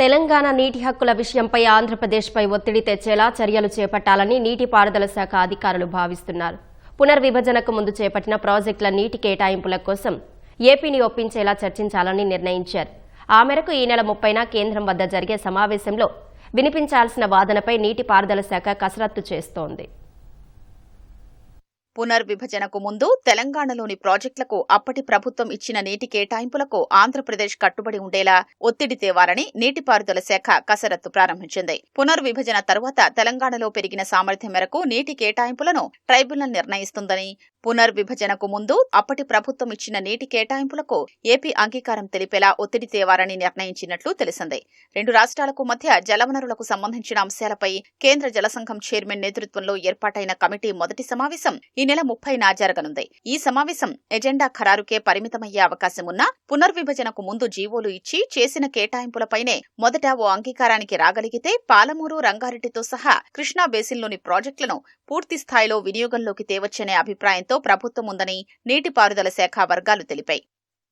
తెలంగాణ నీటి హక్కుల విషయంపై ఆంధ్రప్రదేశ్పై ఒత్తిడి తెచ్చేలా చర్యలు చేపట్టాలని నీటిపారుదల శాఖ అధికారులు భావిస్తున్నారు. పునర్విభజనకు ముందు చేపట్టిన ప్రాజెక్టుల నీటి కేటాయింపుల కోసం ఏపీని ఒప్పించేలా చర్చించాలని నిర్ణయించారు. ఆ మేరకు ఈ నెల 30న కేంద్రం వద్ద జరిగే సమావేశంలో వినిపించాల్సిన వాదనపై నీటిపారుదల శాఖ కసరత్తు చేస్తోంది. పునర్విభజనకు ముందు తెలంగాణలోని ప్రాజెక్టులకు అప్పటి ప్రభుత్వం ఇచ్చిన నీటి కేటాయింపులకు ఆంధ్రప్రదేశ్ కట్టుబడి ఉండేలా ఒత్తిడి తేవాలని నీటిపారుదల శాఖ కసరత్తు ప్రారంభించింది. పునర్విభజన తరువాత తెలంగాణలో పెరిగిన సామర్థ్యం మేరకు నీటి కేటాయింపులను ట్రైబ్యునల్ నిర్ణయిస్తుందని, పునర్విభజనకు ముందు అప్పటి ప్రభుత్వం ఇచ్చిన నీటి కేటాయింపులకు ఏపీ అంగీకారం తెలిపేలా ఒత్తిడి తేవాలని నిర్ణయించినట్లు తెలిసింది. రెండు రాష్ట్రాలకు మధ్య జలవనరులకు సంబంధించిన అంశాలపై కేంద్ర జలసంఘం చైర్మన్ నేతృత్వంలో ఏర్పాటైన కమిటీ మొదటి సమావేశం ఈ నెల 30న జరగనుంది. ఈ సమావేశం ఎజెండా ఖరారుకే పరిమితమయ్యే అవకాశం ఉన్నా పునర్విభజనకు ముందు జీవోలు ఇచ్చి చేసిన కేటాయింపులపైనే మొదట ఓ అంగీకారానికి రాగలిగితే పాలమూరు, రంగారెడ్డితో సహా కృష్ణా బేసిన్లోని ప్రాజెక్టులను పూర్తి స్థాయిలో వినియోగంలోకి తేవచ్చనే అభిప్రాయంతో ప్రభుత్వం ఉందని నీటిపారుదల శాఖ వర్గాలు తెలిపాయి.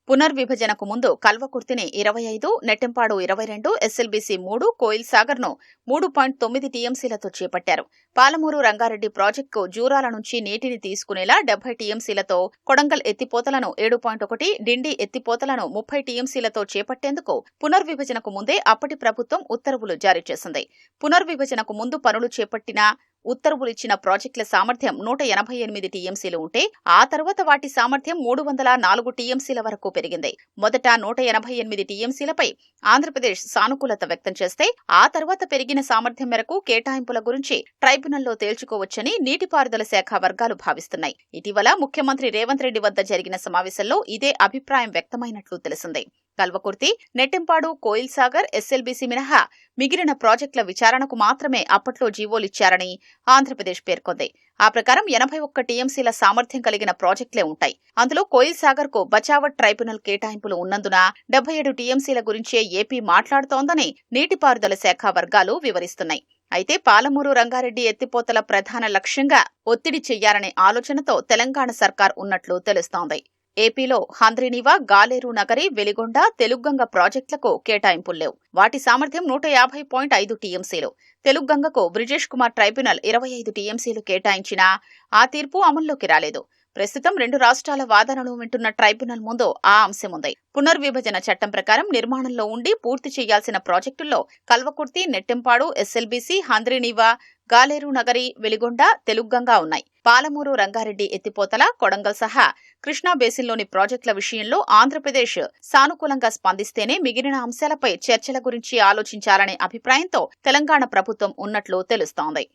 పునర్విభజనకు ముందు కల్వకుర్తిని 25, నెట్టెంపాడు 22, ఎస్ఎల్బీసీ 3, కోయిల్ సాగర్ను 3.9 టీఎంసీలతో చేపట్టారు. పాలమూరు, రంగారెడ్డి ప్రాజెక్టుకు జూరాల నుంచి నీటిని తీసుకునేలా 70 టీఎంసీలతో, కొడంగల్ ఎత్తిపోతలను 7.1, డిండి ఎత్తిపోతలను 30 టీఎంసీలతో చేపట్టేందుకు పునర్విభజనకు ముందే అప్పటి ప్రభుత్వం ఉత్తర్వులు జారీ చేసింది. పునర్విభజనకు ముందు పనులు చేపట్టిన ఉత్తర్వులిచ్చిన ప్రాజెక్టుల సామర్థ్యం 188 టీఎంసీలు ఉంటే ఆ తర్వాత వాటి సామర్థ్యం 304 టీఎంసీల వరకు పెరిగింది. మొదట 188 టీఎంసీలపై ఆంధ్రప్రదేశ్ సానుకూలత వ్యక్తం చేస్తే ఆ తర్వాత పెరిగిన సామర్థ్యం మేరకు కేటాయింపుల గురించి ట్రైబ్యునల్లో తేల్చుకోవచ్చని నీటిపారుదల శాఖ వర్గాలు భావిస్తున్నాయి. ఇటీవల ముఖ్యమంత్రి రేవంత్ రెడ్డి వద్ద జరిగిన సమావేశంలో ఇదే అభిప్రాయం వ్యక్తమైనట్లు తెలిసింది. కల్వకుర్తి, నెట్టెంపాడు, కోయిల్ సాగర్, ఎస్ఎల్బీసీ మినహా మిగిలిన ప్రాజెక్టుల విచారణకు మాత్రమే అప్పట్లో జీవోలిచ్చారని ఆంధ్రప్రదేశ్ పేర్కొంది. ఆ ప్రకారం 81 టీఎంసీల సామర్థ్యం కలిగిన ప్రాజెక్టులే ఉంటాయి. అందులో కోయిల్ సాగర్ కు బచావట్ ట్రైబ్యునల్ కేటాయింపులు ఉన్నందున 77 టీఎంసీల గురించే ఏపీ మాట్లాడుతోందని నీటిపారుదల శాఖ వర్గాలు వివరిస్తున్నాయి. అయితే పాలమూరు, రంగారెడ్డి ఎత్తిపోతల ప్రధాన లక్ష్యంగా ఒత్తిడి చెయ్యాలనే ఆలోచనతో తెలంగాణ సర్కార్ ఉన్నట్లు తెలుస్తోంది. ఏపీలో హంద్రీనీవా, గాలేరు నగరి, వెలిగొండ, తెలుగంగ ప్రాజెక్టులకు కేటాయింపులు లేవు. వాటి సామర్థ్యం 150.5 టీఎంసీలు. తెలుగంగకు బ్రిజేష్ కుమార్ ట్రైబ్యునల్ 25 టీఎంసీలు కేటాయించినా ఆ తీర్పు అమల్లోకి రాలేదు. ప్రస్తుతం రెండు రాష్ట్రాల వాదనలు వింటున్న ట్రైబ్యునల్ ముందు ఆ అంశముంది. పునర్విభజన చట్టం ప్రకారం నిర్మాణంలో ఉండి పూర్తి చేయాల్సిన ప్రాజెక్టుల్లో కల్వకుర్తి, నెట్టెంపాడు, ఎస్ఎల్బీసీ, హంద్రీనీవా, గాలేరు నగరి, వెలిగొండ, తెలుగంగ ఉన్నాయి. పాలమూరు, రంగారెడ్డి ఎత్తిపోతల, కొడంగల్ సహా కృష్ణా బేసిన్లోని ప్రాజెక్టుల విషయంలో ఆంధ్రప్రదేశ్ సానుకూలంగా స్పందిస్తేనే మిగిలిన అంశాలపై చర్చల గురించి ఆలోచించాలనే అభిప్రాయంతో తెలంగాణ ప్రభుత్వం ఉన్నట్లు తెలుస్తోంది.